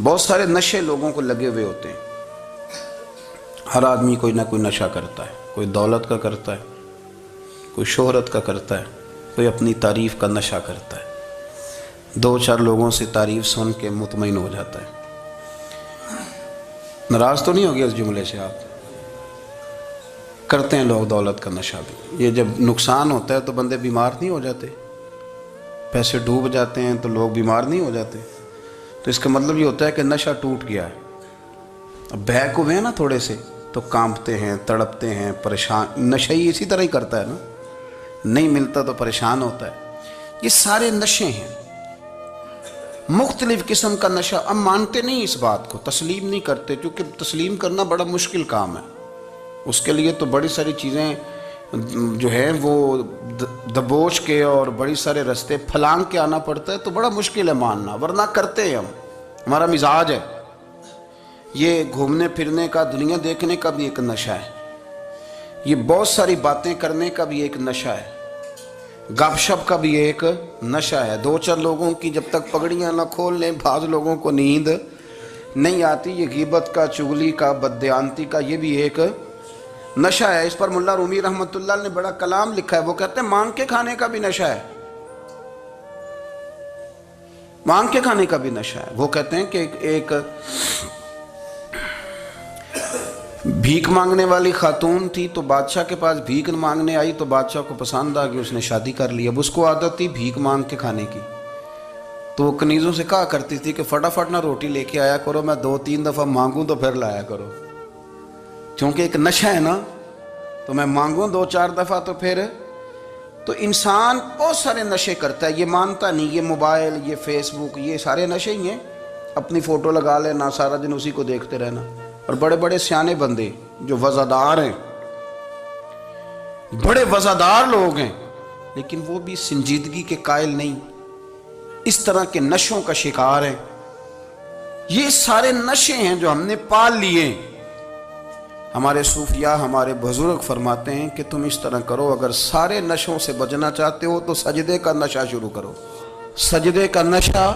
بہت سارے نشے لوگوں کو لگے ہوئے ہوتے ہیں. ہر آدمی کوئی نہ کوئی نشہ کرتا ہے. کوئی دولت کا کرتا ہے, کوئی شہرت کا کرتا ہے, کوئی اپنی تعریف کا نشہ کرتا ہے. دو چار لوگوں سے تعریف سن کے مطمئن ہو جاتا ہے. ناراض تو نہیں ہو گیا اس جملے سے؟ آپ کرتے ہیں لوگ دولت کا نشہ بھی. یہ جب نقصان ہوتا ہے تو بندے بیمار نہیں ہو جاتے؟ پیسے ڈوب جاتے ہیں تو لوگ بیمار نہیں ہو جاتے؟ تو اس کا مطلب یہ ہوتا ہے کہ نشہ ٹوٹ گیا ہے. اب بہک ہوئے ہیں نا تھوڑے سے تو کانپتے ہیں, تڑپتے ہیں, پریشان. نشہ ہی اسی طرح ہی کرتا ہے نا, نہیں ملتا تو پریشان ہوتا ہے. یہ سارے نشے ہیں, مختلف قسم کا نشہ. اب مانتے نہیں اس بات کو, تسلیم نہیں کرتے, کیونکہ تسلیم کرنا بڑا مشکل کام ہے. اس کے لیے تو بڑی ساری چیزیں جو ہیں وہ دبوچ کے اور بڑی سارے رستے پھلانگ کے آنا پڑتا ہے. تو بڑا مشکل ہے ماننا, ورنہ کرتے ہیں ہم. ہمارا مزاج ہے. یہ گھومنے پھرنے کا, دنیا دیکھنے کا بھی ایک نشہ ہے. یہ بہت ساری باتیں کرنے کا بھی ایک نشہ ہے. گپ شپ کا بھی ایک نشہ ہے. دو چار لوگوں کی جب تک پگڑیاں نہ کھول لیں, بعض لوگوں کو نیند نہیں آتی. یہ غیبت کا, چغلی کا, بددیانتی کا, یہ بھی ایک نشہ ہے. اس پر ملا رومی رحمۃ اللہ نے بڑا کلام لکھا ہے. وہ کہتے ہیں مانگ کے کھانے کا بھی نشہ ہے. مانگ کے کھانے کا بھی نشہ ہے. وہ کہتے ہیں کہ ایک بھیک مانگنے والی خاتون تھی, تو بادشاہ کے پاس بھیک مانگنے آئی تو بادشاہ کو پسند آ گئی, اس نے شادی کر لی. اب اس کو عادت تھی بھیک مانگ کے کھانے کی, تو وہ کنیزوں سے کہا کرتی تھی کہ فٹافٹ نہ روٹی لے کے آیا کرو, میں 2-3 دفعہ مانگوں تو پھر لایا کرو. چونکہ ایک نشہ ہے نا, تو میں مانگوں 2-4 دفعہ تو پھر. تو انسان بہت سارے نشے کرتا ہے, یہ مانتا نہیں. یہ موبائل, یہ فیس بک, یہ سارے نشے ہی ہیں. اپنی فوٹو لگا لینا, سارا دن اسی کو دیکھتے رہنا. اور بڑے بڑے سیانے بندے جو وزادار ہیں, بڑے وزادار لوگ ہیں, لیکن وہ بھی سنجیدگی کے قائل نہیں, اس طرح کے نشوں کا شکار ہیں. یہ سارے نشے ہیں جو ہم نے پال لیے. ہمارے صوفیاء, ہمارے بزرگ فرماتے ہیں کہ تم اس طرح کرو, اگر سارے نشوں سے بچنا چاہتے ہو تو سجدے کا نشہ شروع کرو. سجدے کا نشہ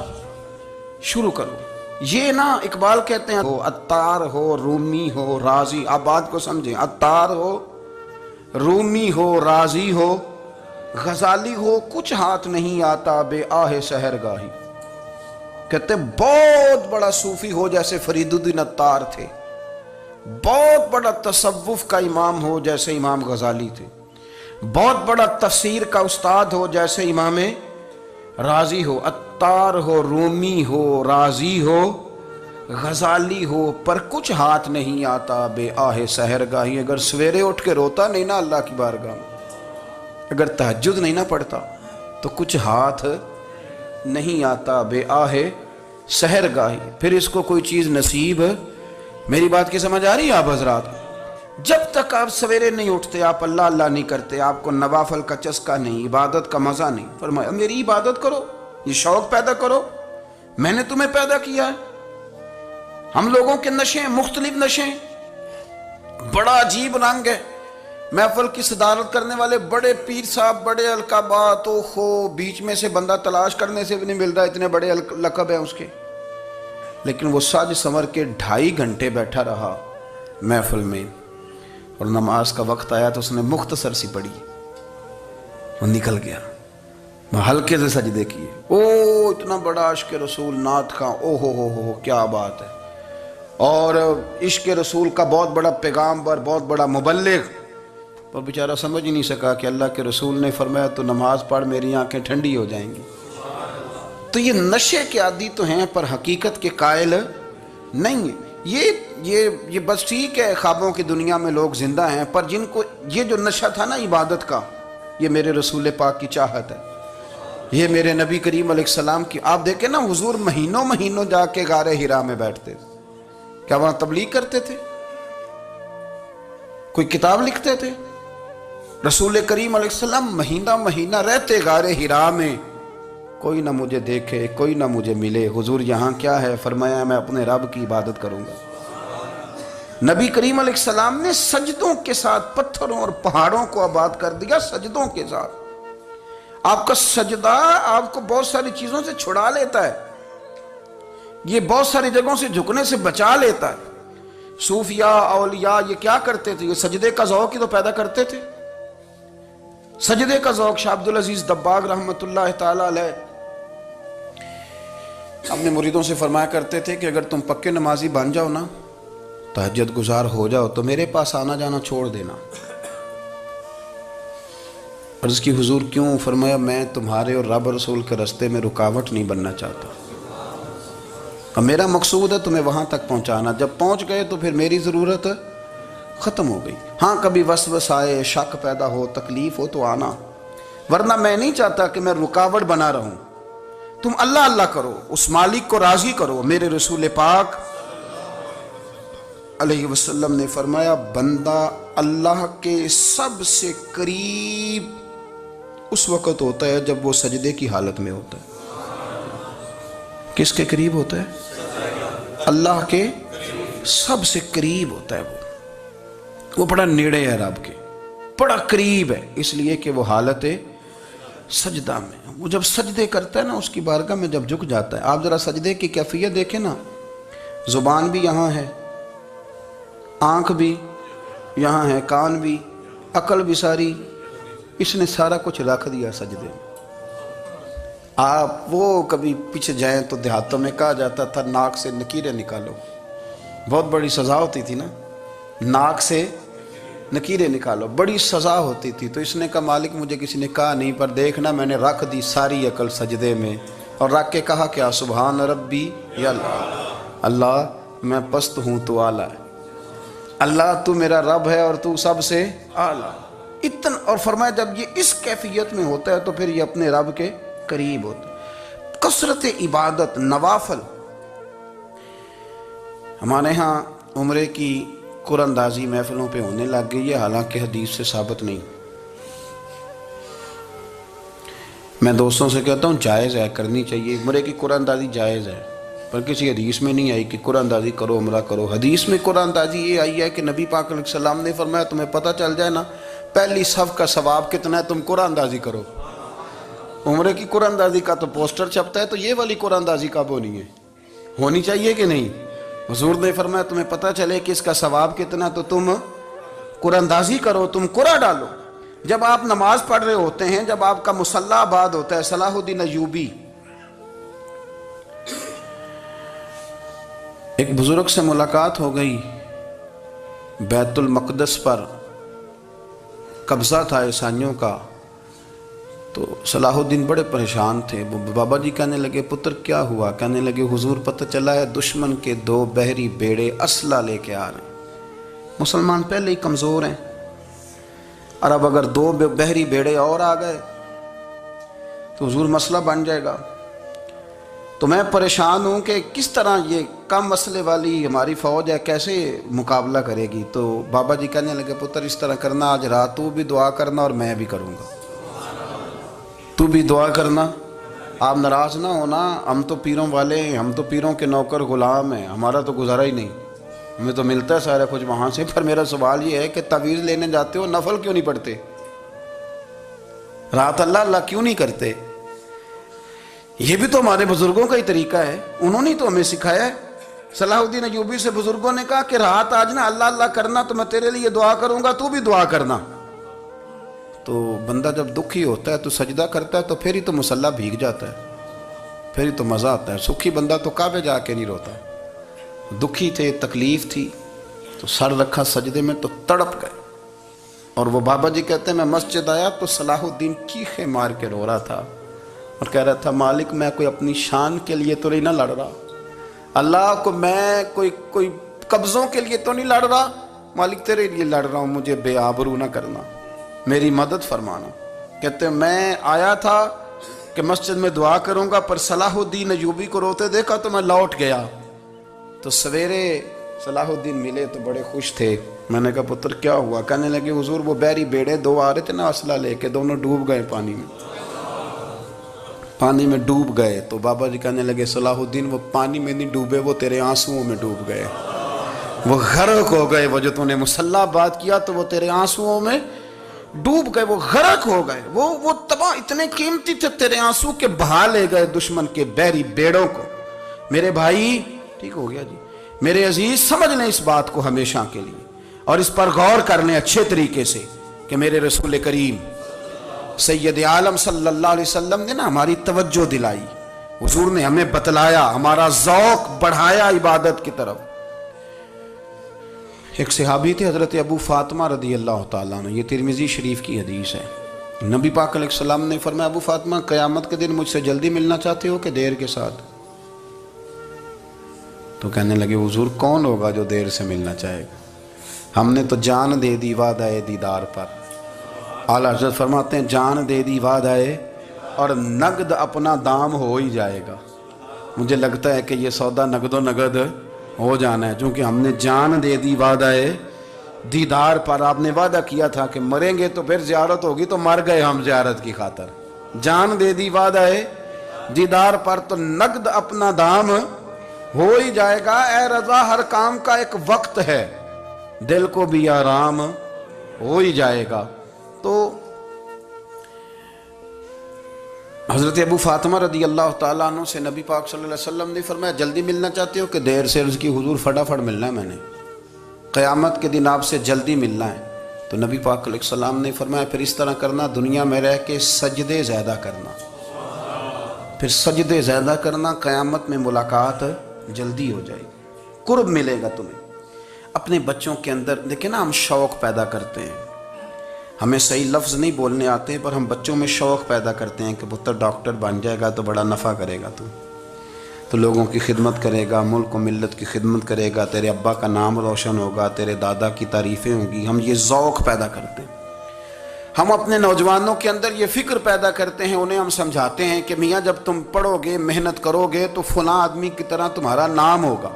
شروع کرو. یہ نا اقبال کہتے ہیں, ہو عطار ہو, رومی ہو, رازی. آپ بات کو سمجھیں, عطار ہو, رومی ہو, رازی ہو, غزالی ہو, کچھ ہاتھ نہیں آتا بے آہ سحر گاہی. کہتے ہیں بہت بڑا صوفی ہو جیسے فرید الدین عطار تھے, بہت بڑا تصوف کا امام ہو جیسے امام غزالی تھے, بہت بڑا تفسیر کا استاد ہو جیسے امام رازی ہو. عطار ہو, رومی ہو, رازی ہو, غزالی ہو, پر کچھ ہاتھ نہیں آتا بے آہ سحر گاہی. اگر سویرے اٹھ کے روتا نہیں نا اللہ کی بارگاہ میں, اگر تہجد نہیں نہ پڑھتا, تو کچھ ہاتھ نہیں آتا بے آہ سحر گاہی. پھر اس کو کوئی چیز نصیب. میری بات کی سمجھ آ رہی ہے آپ حضرات؟ جب تک آپ سویرے نہیں اٹھتے, آپ اللہ اللہ نہیں کرتے, آپ کو نوافل کا چسکا نہیں, عبادت کا مزہ نہیں. فرمایا میری عبادت کرو, یہ شوق پیدا کرو, میں نے تمہیں پیدا کیا ہے. ہم لوگوں کے نشے, مختلف نشے, بڑا عجیب رنگ ہے. محفل کی صدارت کرنے والے بڑے پیر صاحب, بڑے القابات, ہو بیچ میں سے بندہ تلاش کرنے سے بھی نہیں مل رہا, اتنے بڑے لقب ہیں اس کے. لیکن وہ سج سنور کے 2.5 گھنٹے بیٹھا رہا محفل میں, اور نماز کا وقت آیا تو اس نے مختصر سی پڑھی, وہ نکل گیا. ہلکے سے سجدے کیے. او اتنا بڑا عشق رسول, نعت خواں, او ہو کیا بات ہے. اور عشق رسول کا بہت بڑا پیغامبر, بہت بڑا مبلغ, پر بیچارہ سمجھ ہی نہیں سکا کہ اللہ کے رسول نے فرمایا تو نماز پڑھ میری آنکھیں ٹھنڈی ہو جائیں گی. تو یہ نشے کے عادی تو ہیں, پر حقیقت کے قائل نہیں ہیں. یہ بس ٹھیک ہے, خوابوں کی دنیا میں لوگ زندہ ہیں, پر جن کو یہ جو نشہ تھا نا عبادت کا, یہ میرے رسول پاک کی چاہت ہے, یہ میرے نبی کریم علیہ السلام کی. آپ دیکھیں نا, حضور مہینوں جا کے غار حرا میں بیٹھتے. کیا وہاں تبلیغ کرتے تھے؟ کوئی کتاب لکھتے تھے؟ رسول کریم علیہ السلام مہینہ رہتے غار حرا میں. کوئی نہ مجھے دیکھے, کوئی نہ مجھے ملے. حضور یہاں کیا ہے؟ فرمایا میں اپنے رب کی عبادت کروں گا. نبی کریم علیہ السلام نے سجدوں کے ساتھ پتھروں اور پہاڑوں کو آباد کر دیا, سجدوں کے ساتھ. آپ کا سجدہ آپ کو بہت ساری چیزوں سے چھڑا لیتا ہے. یہ بہت ساری جگہوں سے جھکنے سے بچا لیتا ہے۔ صوفیاء اولیاء یہ کیا کرتے تھے؟ یہ سجدے کا ذوق ہی تو پیدا کرتے تھے۔ سجدے کا ذوق شاہ عبدالعزیز دباغ رحمۃ اللہ تعالی علیہ اپنے مریدوں سے فرمایا کرتے تھے کہ اگر تم پکے نمازی بن جاؤ نا، تہجد گزار ہو جاؤ، تو میرے پاس آنا جانا چھوڑ دینا۔ عرض کی حضور کیوں؟ فرمایا میں تمہارے اور رب رسول کے راستے میں رکاوٹ نہیں بننا چاہتا، اب میرا مقصود ہے تمہیں وہاں تک پہنچانا، جب پہنچ گئے تو پھر میری ضرورت ختم ہو گئی۔ ہاں کبھی وسوس آئے، شک پیدا ہو، تکلیف ہو تو آنا، ورنہ میں نہیں چاہتا کہ میں رکاوٹ بنا رہوں۔ تم اللہ اللہ کرو، اس مالک کو راضی کرو۔ میرے رسول پاک علیہ وسلم نے فرمایا بندہ اللہ کے سب سے قریب اس وقت ہوتا ہے جب وہ سجدے کی حالت میں ہوتا ہے۔ کس کے قریب ہوتا ہے؟ اللہ کے سب سے قریب ہوتا ہے۔ وہ بڑا نیڑے ہے رب کے، بڑا قریب ہے، اس لیے کہ وہ حالت سجدہ میں، وہ جب سجدے کرتا ہے نا، اس کی بارگاہ میں جب جھک جاتا ہے۔ آپ ذرا سجدے کی کیفیت دیکھیں نا، زبان بھی یہاں ہے، آنکھ بھی یہاں ہے، کان بھی، عقل بھی ساری، اس نے سارا کچھ رکھ دیا سجدے میں۔ آپ وہ کبھی پیچھے جائیں تو دیہاتوں میں کہا جاتا تھا ناک سے نکیریں نکالو، بہت بڑی سزا ہوتی تھی نا، ناک سے نکیریں نکالو، بڑی سزا ہوتی تھی۔ تو اس نے کہا مالک مجھے کسی نے کہا نہیں، پر دیکھنا میں نے رکھ دی ساری عقل سجدے میں، اور رکھ کے کہا کیا؟ سبحان ربی یا اللہ، اللہ میں پست ہوں تو اعلیٰ ہے، اللہ تو میرا رب ہے اور تو سب سے اعلیٰ اتنا۔ اور فرمایا جب یہ اس کیفیت میں ہوتا ہے تو پھر یہ اپنے رب کے قریب ہوتا ہے۔ کثرت عبادت، نوافل۔ ہمارے ہاں عمرے کی قرآن اندازی محفلوں پہ ہونے لگ گئی ہے، حالانکہ حدیث سے ثابت نہیں۔ میں دوستوں سے کہتا ہوں جائز ہے، کرنی چاہیے، عمرے کی قرآن اندازی جائز ہے، پر کسی حدیث میں نہیں آئی کہ قرآن اندازی کرو عمرہ کرو۔ حدیث میں قرآن اندازی یہ آئی ہے کہ نبی پاک علیہ السلام نے فرمایا تمہیں پتہ چل جائے نا پہلی صف کا ثواب کتنا ہے، تم قرآن اندازی کرو۔ عمرے کی قرآن اندازی کا تو پوسٹر چھپتا ہے، تو یہ والی قرآن اندازی کب ہونی ہے؟ ہونی چاہیے کہ نہیں؟ حضور نے فرمایا تمہیں پتہ چلے کہ اس کا ثواب کتنا، تو تم قرآن اندازی کرو، تم قرآن ڈالو۔ جب آپ نماز پڑھ رہے ہوتے ہیں، جب آپ کا مصلی آباد ہوتا ہے، صلاح الدین ایوبی ایک بزرگ سے ملاقات ہو گئی، بیت المقدس پر قبضہ تھا عیسائیوں کا، تو صلاح الدین بڑے پریشان تھے۔ بابا جی کہنے لگے پتر کیا ہوا؟ کہنے لگے حضور پتہ چلا ہے دشمن کے 2 بحری بیڑے اسلحہ لے کے آ رہے ہیں، مسلمان پہلے ہی کمزور ہیں، اور اب اگر 2 بحری بیڑے اور آ گئے تو حضور مسئلہ بن جائے گا۔ تو میں پریشان ہوں کہ کس طرح یہ کم مسئلے والی ہماری فوج ہے کیسے مقابلہ کرے گی۔ تو بابا جی کہنے لگے پتر اس طرح کرنا، آج رات تو بھی دعا کرنا اور میں بھی کروں گا، تو بھی دعا کرنا، آپ ناراض نہ ہونا، ہم تو پیروں والے ہیں، ہم تو پیروں کے نوکر غلام ہیں، ہمارا تو گزارا ہی نہیں، ہمیں تو ملتا ہے سارا کچھ وہاں سے۔ پر میرا سوال یہ ہے کہ تعویذ لینے جاتے ہو نفل کیوں نہیں پڑھتے؟ رات اللہ اللہ کیوں نہیں کرتے؟ یہ بھی تو ہمارے بزرگوں کا ہی طریقہ ہے، انہوں نے تو ہمیں سکھایا ہے۔ صلاح الدین ایوبی سے بزرگوں نے کہا کہ رات آج نا اللہ اللہ کرنا، تو میں تیرے لیے دعا کروں گا، تو بھی دعا کرنا۔ تو بندہ جب دکھی ہوتا ہے تو سجدہ کرتا ہے، تو پھر ہی تو مصلی بھیگ جاتا ہے، پھر ہی تو مزہ آتا ہے۔ سکھی بندہ تو کعبے جا کے نہیں روتا، دکھی تھے، تکلیف تھی، تو سر رکھا سجدے میں تو تڑپ گئے۔ اور وہ بابا جی کہتے ہیں میں مسجد آیا تو صلاح الدین چیخیں مار کے رو رہا تھا اور کہہ رہا تھا مالک میں کوئی اپنی شان کے لیے تو نہیں نہ لڑ رہا، اللہ کو میں کوئی قبضوں کے لیے تو نہیں لڑ رہا، مالک تیرے لیے لڑ رہا ہوں، مجھے بے آبرو نہ کرنا، میری مدد فرمانا۔ کہتے ہیں میں آیا تھا کہ مسجد میں دعا کروں گا، پر صلاح الدین ایوبی کو روتے دیکھا تو میں لوٹ گیا۔ تو سویرے صلاح الدین ملے تو بڑے خوش تھے۔ میں نے کہا پتر کیا ہوا؟ کہنے لگے حضور وہ بحری بیڑے 2 آ رہے تھے نا اسلحہ لے کے، دونوں ڈوب گئے پانی میں ڈوب گئے۔ تو بابا جی کہنے لگے صلاح الدین وہ پانی میں نہیں ڈوبے، وہ تیرے آنسوؤں میں ڈوب گئے، وہ غرق ہو گئے، وہ جو تو نے مصلی بات کیا تو وہ تیرے آنسوؤں میں ڈوب گئے، وہ غرق ہو گئے، وہ تباہ، اتنے قیمتی تھے تیرے آنسو کے بہا لے گئے دشمن کے بحری بیڑوں کو۔ میرے بھائی ٹھیک ہو گیا جی، میرے عزیز سمجھ لیں اس بات کو ہمیشہ کے لیے، اور اس پر غور کر لیں اچھے طریقے سے کہ میرے رسول کریم سید عالم صلی اللہ علیہ وسلم نے نا ہماری توجہ دلائی، حضور نے ہمیں بتلایا، ہمارا ذوق بڑھایا عبادت کی طرف۔ ایک صحابی تھے حضرت ابو فاطمہ رضی اللہ تعالیٰ عنہ، یہ ترمذی شریف کی حدیث ہے۔ نبی پاک علیہ السلام نے فرمایا ابو فاطمہ قیامت کے دن مجھ سے جلدی ملنا چاہتے ہو کہ دیر کے ساتھ؟ تو کہنے لگے حضور کون ہوگا جو دیر سے ملنا چاہے گا، ہم نے تو جان دے دی وعدہ دیدار پر۔ اعلیٰ حضرت فرماتے ہیں جان دے دی وعدہ اور نقد اپنا دام ہو ہی جائے گا۔ مجھے لگتا ہے کہ یہ سودا نقد و نقد ہو جانا ہے، چونکہ ہم نے جان دے دی وعدہ دیدار پر۔ آپ نے وعدہ کیا تھا کہ مریں گے تو پھر زیارت ہوگی، تو مر گئے ہم زیارت کی خاطر۔ جان دے دی وعدہ دیدار پر، تو نقد اپنا دام ہو ہی جائے گا۔ اے رضا ہر کام کا ایک وقت ہے، دل کو بھی آرام ہو ہی جائے گا۔ تو حضرت ابو فاطمہ رضی اللہ تعالیٰ عنہ سے نبی پاک صلی اللہ علیہ وسلم نے فرمایا جلدی ملنا چاہتے ہو کہ دیر سے؟ عرض کی حضور فٹافٹ ملنا ہے، میں نے قیامت کے دن آپ سے جلدی ملنا ہے۔ تو نبی پاک علیہ السلام نے فرمایا پھر اس طرح کرنا، دنیا میں رہ کے سجدے زیادہ کرنا، پھر سجدے زیادہ کرنا، قیامت میں ملاقات جلدی ہو جائے گی، قرب ملے گا تمہیں۔ اپنے بچوں کے اندر دیکھیں نا، ہم شوق پیدا کرتے ہیں، ہمیں صحیح لفظ نہیں بولنے آتے پر ہم بچوں میں شوق پیدا کرتے ہیں کہ پتر ڈاکٹر بن جائے گا تو بڑا نفع کرے گا، تو لوگوں کی خدمت کرے گا، ملک و ملت کی خدمت کرے گا، تیرے ابا کا نام روشن ہوگا، تیرے دادا کی تعریفیں ہوں گی۔ ہم یہ ذوق پیدا کرتے ہیں۔ ہم اپنے نوجوانوں کے اندر یہ فکر پیدا کرتے ہیں، انہیں ہم سمجھاتے ہیں کہ میاں جب تم پڑھو گے، محنت کرو گے تو فلاں آدمی کی طرح تمہارا نام ہوگا۔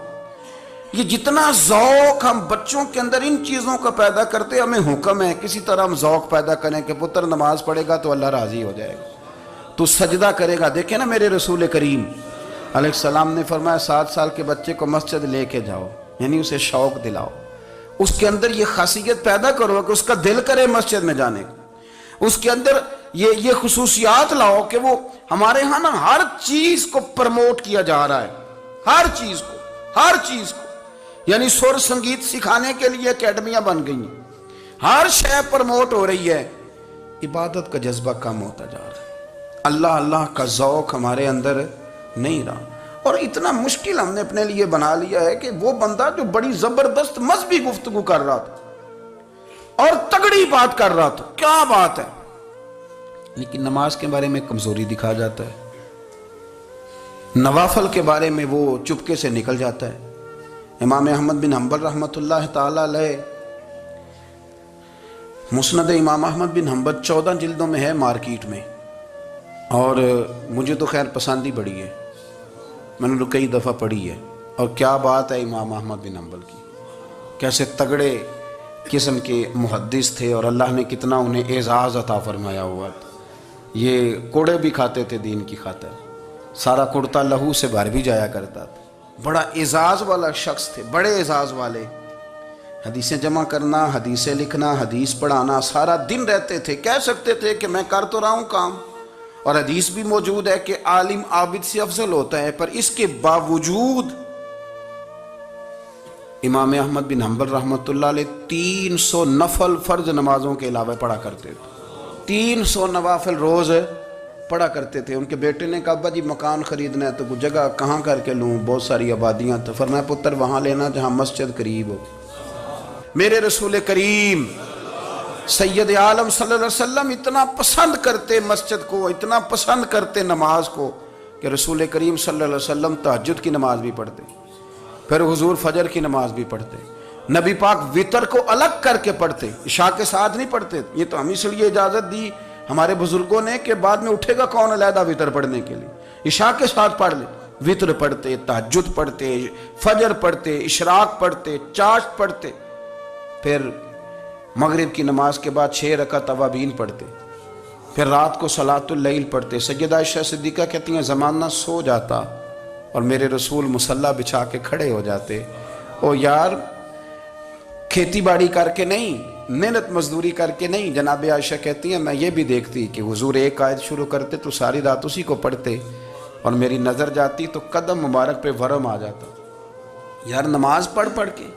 یہ جتنا ذوق ہم بچوں کے اندر ان چیزوں کا پیدا کرتے، ہمیں حکم ہے کسی طرح ہم ذوق پیدا کریں کہ پتر نماز پڑھے گا تو اللہ راضی ہو جائے گا، تو سجدہ کرے گا۔ دیکھیں نا میرے رسول کریم علیہ السلام نے فرمایا 7 سال کے بچے کو مسجد لے کے جاؤ، یعنی اسے شوق دلاؤ، اس کے اندر یہ خاصیت پیدا کرو کہ اس کا دل کرے مسجد میں جانے کا، اس کے اندر یہ خصوصیات لاؤ کہ وہ ہمارے ہاں نا ہر چیز کو پرموٹ کیا جا رہا ہے، ہر چیز کو، یعنی سر سنگیت سکھانے کے لیے اکیڈمیاں بن گئی ہیں، ہر شے پرموٹ ہو رہی ہے، عبادت کا جذبہ کم ہوتا جا رہا ہے، اللہ کا ذوق ہمارے اندر نہیں رہا۔ اور اتنا مشکل ہم نے اپنے لیے بنا لیا ہے کہ وہ بندہ جو بڑی زبردست مذہبی گفتگو کر رہا تھا اور تگڑی بات کر رہا تھا، کیا بات ہے، لیکن نماز کے بارے میں کمزوری دکھا جاتا ہے، نوافل کے بارے میں وہ چپکے سے نکل جاتا ہے۔ امام احمد بن حنبل رحمۃ اللہ تعالیٰ علیہ، مسند امام احمد بن حنبل 14 جلدوں میں ہے مارکیٹ میں، اور مجھے تو خیر پسند ہی بڑی ہے، میں نے تو کئی دفعہ پڑھی ہے۔ اور کیا بات ہے امام احمد بن حنبل کی، کیسے تگڑے قسم کے محدث تھے، اور اللہ نے کتنا انہیں اعزاز عطا فرمایا ہوا تھا۔ یہ کوڑے بھی کھاتے تھے دین کی خاطر، سارا کرتا لہو سے بھر بھی جایا کرتا تھا، بڑا اعزاز والا شخص تھے، بڑے اعزاز والے، حدیثیں جمع کرنا، حدیثیں لکھنا، حدیث پڑھانا، سارا دن رہتے تھے۔ کہہ سکتے تھے کہ میں کر تو رہا ہوں کام، اور حدیث بھی موجود ہے کہ عالم عابد سے افضل ہوتا ہے، پر اس کے باوجود امام احمد بن حنبل رحمۃ اللہ علیہ 300 نفل فرض نمازوں کے علاوہ پڑھا کرتے تھے، 300 نوافل روز پڑھا کرتے تھے۔ ان کے بیٹے نے کہا ابا جی مکان خریدنا ہے تو جگہ کہاں کر کے لوں، بہت ساری آبادیاں، تو فرمایا پتر وہاں لینا جہاں مسجد قریب ہو۔ میرے رسول کریم سید عالم صلی اللہ علیہ وسلم اتنا پسند کرتے مسجد کو، اتنا پسند کرتے نماز کو، کہ رسول کریم صلی اللہ علیہ وسلم تہجد کی نماز بھی پڑھتے، پھر حضور فجر کی نماز بھی پڑھتے، نبی پاک وتر کو الگ کر کے پڑھتے، عشاء کے ساتھ نہیں پڑھتے۔ یہ تو ہم اس لیے اجازت دی ہمارے بزرگوں نے کہ بعد میں اٹھے گا کون علیحدہ وتر پڑھنے کے لیے، عشاء کے ساتھ پڑھ لے۔ وتر پڑھتے، تہجد پڑھتے، فجر پڑھتے، اشراق پڑھتے، چاشت پڑھتے، پھر مغرب کی نماز کے بعد 6 رکعت اوابین پڑھتے، پھر رات کو صلاۃ اللیل پڑھتے۔ سیدہ عائشہ صدیقہ کہتی ہیں زمانہ سو جاتا اور میرے رسول مصلی بچھا کے کھڑے ہو جاتے۔ او یار کھیتی باڑی کر کے نہیں، محنت مزدوری کر کے نہیں، جناب عائشہ کہتی ہیں میں یہ بھی دیکھتی کہ حضور ایک آیت شروع کرتے تو ساری رات اسی کو پڑھتے، اور میری نظر جاتی تو قدم مبارک پہ ورم آ جاتا. یار نماز پڑھ کے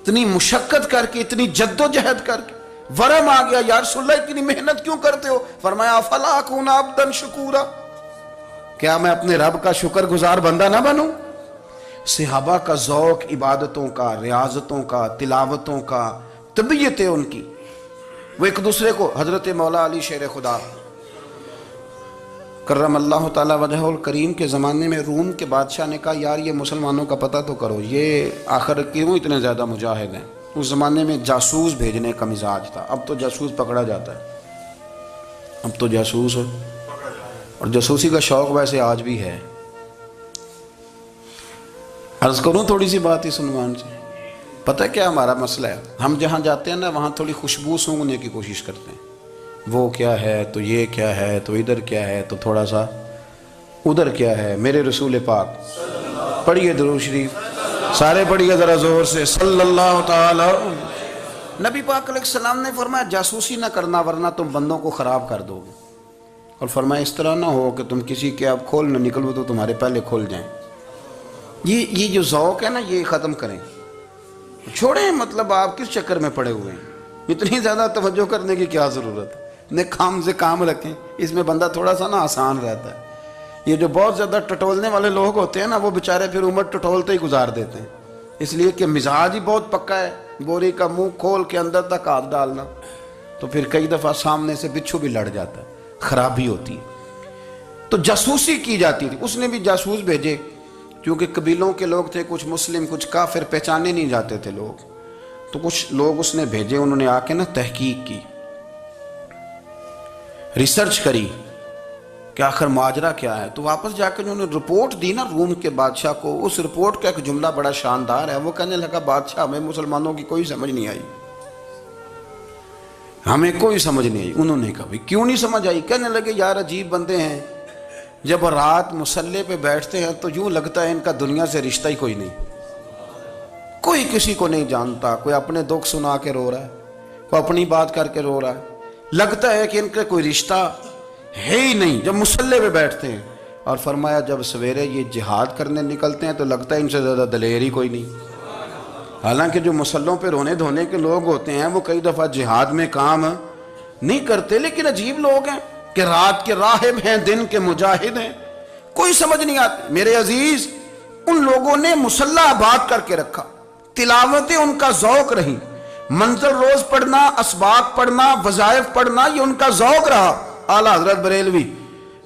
اتنی مشقت کر کے اتنی جد و جہد کر کے ورم آ گیا. یا رسول اللہ اتنی محنت کیوں کرتے ہو؟ فرمایا افلا اکون عبدا شکورا، کیا میں اپنے رب کا شکر گزار بندہ نہ بنوں؟ صحابہ کا ذوق عبادتوں کا، ریاضتوں کا، تلاوتوں کا، طبیعت ہے ان کی. وہ ایک دوسرے کو، حضرت مولا علی شیر خدا کرم اللہ تعالی وجہہ الکریم کے زمانے میں روم کے بادشاہ نے کہا یار یہ مسلمانوں کا پتہ تو کرو، یہ آخر کیوں اتنے زیادہ مجاہد ہیں. اس زمانے میں جاسوس بھیجنے کا مزاج تھا. اب تو جاسوس پکڑا جاتا ہے، اب تو جاسوس اور جاسوسی کا شوق ویسے آج بھی ہے. عرض کروں تھوڑی سی بات اس عنوان سے. پتہ کیا ہمارا مسئلہ ہے؟ ہم جہاں جاتے ہیں نا وہاں تھوڑی خوشبو سونگنے کی کوشش کرتے ہیں. وہ کیا ہے تو یہ کیا ہے تو ادھر کیا ہے تو تھوڑا سا ادھر کیا ہے. میرے رسول پاک پڑھیے درود شریف، سارے پڑھیے ذرا زور سے صلی اللہ تعالی. نبی پاک علیہ السلام نے فرمایا جاسوسی نہ کرنا ورنہ تم بندوں کو خراب کر دو گے. اور فرمایا اس طرح نہ ہو کہ تم کسی کے آپ کھول نہ نکلو تو تمہارے پہلے کھول جائیں. یہ جو ذوق ہے نا یہ ختم کریں، چھوڑیں. مطلب آپ کس چکر میں پڑے ہوئے ہیں؟ اتنی زیادہ توجہ کرنے کی کیا ضرورت ہے؟ کام سے کام رکھیں. اس میں بندہ تھوڑا سا نا آسان رہتا ہے. یہ جو بہت زیادہ ٹٹولنے والے لوگ ہوتے ہیں نا وہ بیچارے پھر عمر ٹٹولتے ہی گزار دیتے ہیں، اس لیے کہ مزاج ہی بہت پکا ہے. بوری کا منہ کھول کے اندر تک ہاتھ ڈالنا تو پھر کئی دفعہ سامنے سے بچھو بھی لڑ جاتا ہے، خرابی ہوتی ہے. تو جاسوسی کی جاتی تھی. اس نے بھی جاسوس بھیجے کیونکہ قبیلوں کے لوگ تھے، کچھ مسلم کچھ کافر، پہچانے نہیں جاتے تھے لوگ. تو کچھ لوگ اس نے بھیجے، انہوں نے آ کے نا تحقیق کی، ریسرچ کری کہ آخر ماجرا کیا ہے. تو واپس جا کے انہوں نے رپورٹ دی نا روم کے بادشاہ کو. اس رپورٹ کا ایک جملہ بڑا شاندار ہے. وہ کہنے لگا بادشاہ ہمیں مسلمانوں کی کوئی سمجھ نہیں آئی، ہمیں کوئی سمجھ نہیں آئی. انہوں نے کہا بھی کیوں نہیں سمجھ آئی؟ کہنے لگے یار عجیب بندے ہیں، جب رات مسلح پہ بیٹھتے ہیں تو یوں لگتا ہے ان کا دنیا سے رشتہ ہی کوئی نہیں، کوئی کسی کو نہیں جانتا. کوئی اپنے دکھ سنا کے رو رہا ہے، کوئی اپنی بات کر کے رو رہا ہے. لگتا ہے کہ ان کا کوئی رشتہ ہے ہی نہیں جب مسلح پہ بیٹھتے ہیں. اور فرمایا جب سویرے یہ جہاد کرنے نکلتے ہیں تو لگتا ہے ان سے زیادہ دلیر ہی کوئی نہیں. حالانکہ جو مسلحوں پہ رونے دھونے کے لوگ ہوتے ہیں وہ کئی دفعہ جہاد میں کام نہیں کرتے، لیکن عجیب لوگ ہیں کہ رات کے راہب ہیں، دن کے مجاہد ہیں، کوئی سمجھ نہیں آتی. میرے عزیز ان لوگوں نے مسلح آباد کر کے رکھا، تلاوتیں ان کا ذوق رہی، منزل روز پڑھنا، اسباق پڑھنا، وظائف پڑھنا، یہ ان کا ذوق رہا. اعلیٰ حضرت بریلوی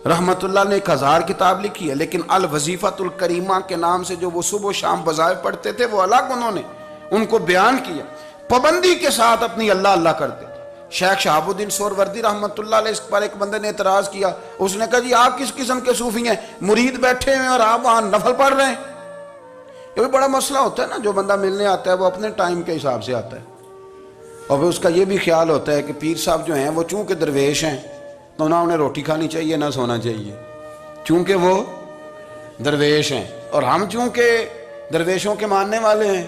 رحمت اللہ نے 1000 کتاب لکھی ہے، لیکن الوظیفۃ الکریمہ کے نام سے جو وہ صبح و شام وظائف پڑھتے تھے وہ الگ انہوں نے ان کو بیان کیا. پابندی کے ساتھ اپنی اللہ اللہ کرتے تھے. شیخ شہاب الدین سہروردی رحمت اللہ علیہ اس پر ایک بندے نے اعتراض کیا. اس نے کہا جی آپ کس قسم کے صوفی ہیں، مرید بیٹھے ہیں اور آپ وہاں نفل پڑھ رہے ہیں؟ یہ بھی بڑا مسئلہ ہوتا ہے نا. جو بندہ ملنے آتا ہے وہ اپنے ٹائم کے حساب سے آتا ہے، اور پھر اس کا یہ بھی خیال ہوتا ہے کہ پیر صاحب جو ہیں وہ چونکہ درویش ہیں تو نہ انہیں روٹی کھانی چاہیے نہ سونا چاہیے، چونکہ وہ درویش ہیں، اور ہم چونکہ درویشوں کے ماننے والے ہیں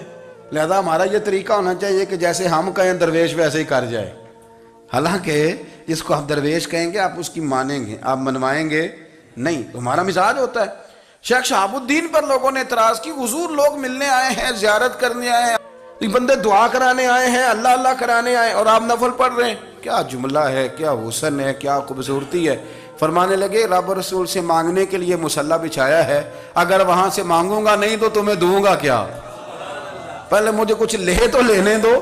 لہذا ہمارا یہ طریقہ ہونا چاہیے کہ جیسے ہم کہیں درویش ویسے ہی کر جائے. حالانکہ جس کو آپ درویش کہیں گے آپ اس کی مانیں گے، آپ منوائیں گے نہیں. تو ہمارا مزاج ہوتا ہے. شیخ شہاب الدین پر لوگوں نے اعتراض کی، حضور لوگ ملنے آئے ہیں، زیارت کرنے آئے ہیں، بندے دعا کرانے آئے ہیں، اللہ اللہ کرانے آئے اور آپ نفل پڑھ رہے ہیں. کیا جملہ ہے، کیا حسن ہے، کیا خوبصورتی ہے. فرمانے لگے رب رسول سے مانگنے کے لیے مصلی بچھایا ہے، اگر وہاں سے مانگوں گا نہیں تو تمہیں دوں گا کیا؟ پہلے مجھے کچھ لے تو لینے دو،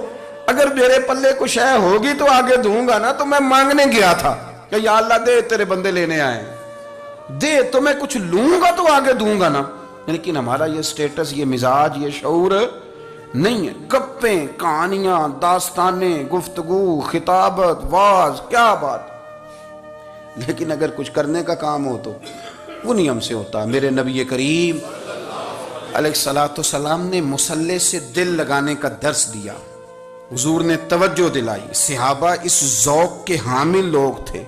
اگر میرے پلے کچھ ہے ہوگی تو آگے دوں گا نا. تو میں مانگنے گیا تھا کہ یا اللہ دے تیرے بندے لینے آئے دے، تو میں کچھ لوں گا تو آگے دوں گا نا. لیکن ہمارا یہ سٹیٹس، یہ مزاج، یہ شعور نہیں ہے. گپیں، کہانیاں، داستانیں، گفتگو، خطابت، واز، کیا بات. لیکن اگر کچھ کرنے کا کام ہو تو وہ نہیں ہم سے ہوتا. میرے نبی کریم علیہ الصلوۃ والسلام نے مصلی سے دل لگانے کا درس دیا. حضور نے توجہ دلائی. صحابہ اس ذوق کے حامل لوگ تھے،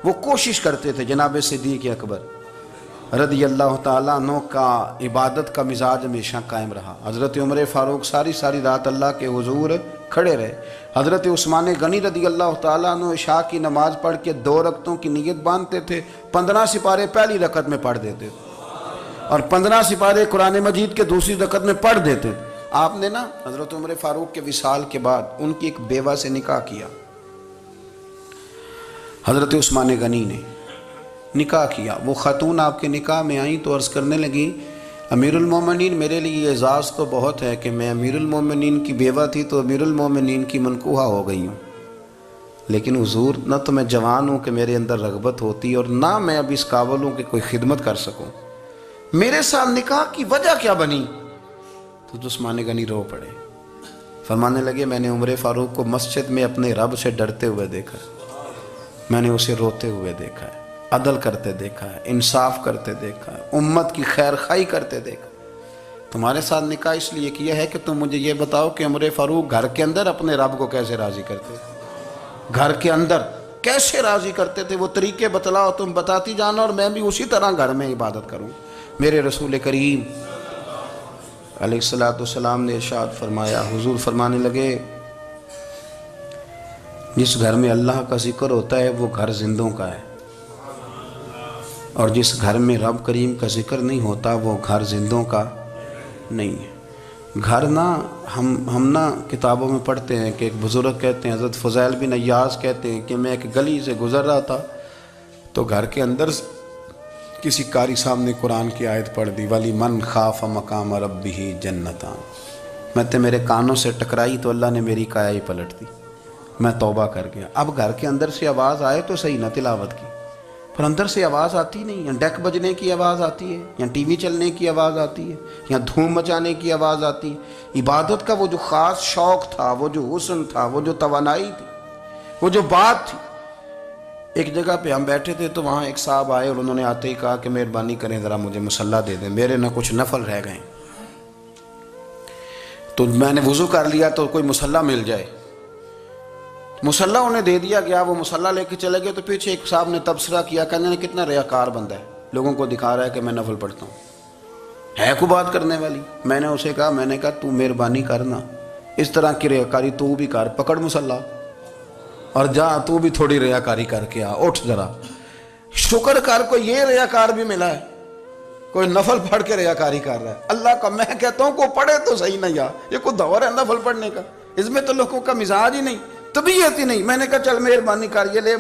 وہ کوشش کرتے تھے. جناب صدیق اکبر رضی اللہ تعالیٰ عنہ کا عبادت کا مزاج ہمیشہ قائم رہا۔ حضرت عمر فاروق ساری رات اللہ کے حضور کھڑے رہے۔ حضرت عثمان غنی رضی اللہ تعالیٰ عنہ عشاء کی نماز پڑھ کے 2 رکعتوں کی نیت باندھتے تھے، 15 سپارے پہلی رکعت میں پڑھ دیتے تھے اور 15 سپارے قرآن مجید کے دوسری رکعت میں پڑھ دیتے تھے۔ آپ نے نا حضرت عمر فاروق کے وصال کے بعد ان کی ایک بیوہ سے نکاح کیا، حضرت عثمان غنی نے نکاح کیا۔ وہ خاتون آپ کے نکاح میں آئیں تو عرض کرنے لگی امیر المومنین میرے لیے اعزاز تو بہت ہے کہ میں امیر المومنین کی بیوہ تھی تو امیر المومنین کی منکوحہ ہو گئی ہوں، لیکن حضور نہ تو میں جوان ہوں کہ میرے اندر رغبت ہوتی اور نہ میں اب اس قابل ہوں کہ کوئی خدمت کر سکوں، میرے ساتھ نکاح کی وجہ کیا بنی؟ تو عثمان غنی رو پڑے، فرمانے لگے میں نے عمر فاروق کو مسجد میں اپنے رب سے ڈرتے ہوئے دیکھا، میں نے اسے روتے ہوئے دیکھا ہے، عدل کرتے دیکھا ہے، انصاف کرتے دیکھا ہے، امت کی خیر خواہی کرتے دیکھا۔ تمہارے ساتھ نکاح اس لیے کیا ہے کہ تم مجھے یہ بتاؤ کہ عمر فاروق گھر کے اندر اپنے رب کو کیسے راضی کرتے تھے، گھر کے اندر کیسے راضی کرتے تھے، وہ طریقے بتلاؤ، تم بتاتی جانا اور میں بھی اسی طرح گھر میں عبادت کروں۔ میرے رسول کریم علیہ السلام نے ارشاد فرمایا، حضور فرمانے لگے جس گھر میں اللہ کا ذکر ہوتا ہے وہ گھر زندوں کا ہے، اور جس گھر میں رب کریم کا ذکر نہیں ہوتا وہ گھر زندوں کا نہیں ہے۔ گھر نا ہم نا کتابوں میں پڑھتے ہیں کہ ایک بزرگ کہتے ہیں، حضرت فضیل بن عیاض کہتے ہیں کہ میں ایک گلی سے گزر رہا تھا تو گھر کے اندر کسی قاری صاحب نے قرآن کی آیت پڑھ دی، ولی من خاف مقام ربہ جنتان، میں تے میرے کانوں سے ٹکرائی تو اللہ نے میری کایا ہی پلٹ دی، میں توبہ کر گیا۔ اب گھر کے اندر سے آواز آئے تو صحیح نہ تلاوت کی، پر اندر سے آواز آتی نہیں، یا ڈیک بجنے کی آواز آتی ہے، یا ٹی وی چلنے کی آواز آتی ہے، یا دھوم مچانے کی آواز آتی ہے۔ عبادت کا وہ جو خاص شوق تھا، وہ جو حسن تھا، وہ جو توانائی تھی، وہ جو بات تھی۔ ایک جگہ پہ ہم بیٹھے تھے تو وہاں ایک صاحب آئے اور انہوں نے آتے ہی کہا کہ مہربانی کریں ذرا مجھے مصلی دے دیں، میرے نہ کچھ نفل رہ گئے۔ تو میں نے وضو کر لیا تو کوئی مصلی مل جائے، مصلی انہیں دے دیا گیا، وہ مصلی لے کے چلے گئے تو پیچھے ایک صاحب نے تبصرہ کیا، کہنے نے کتنا ریاکار بندہ ہے، لوگوں کو دکھا رہا ہے کہ میں نفل پڑھتا ہوں، ہے کوئی بات کرنے والی؟ میں نے اسے کہا، میں نے کہا تو مہربانی کرنا اس طرح کی ریاکاری تو بھی کر، پکڑ مصلی اور جا تو بھی تھوڑی ریاکاری کر کے آ، اٹھ ذرا شکر کر، کوئی یہ ریاکار بھی ملا ہے، کوئی نفل پڑھ کے ریاکاری کر رہا ہے اللہ کا۔ میں کہتا ہوں کو پڑھے تو صحیح نہیں، یہ کوئی دور ہے نفل پڑھنے کا؟ اس میں تو لوگوں کا مزاج ہی نہیں، طبیعت ہی نہیں۔ میں نے کہا چل مہربانی کر، یہ لے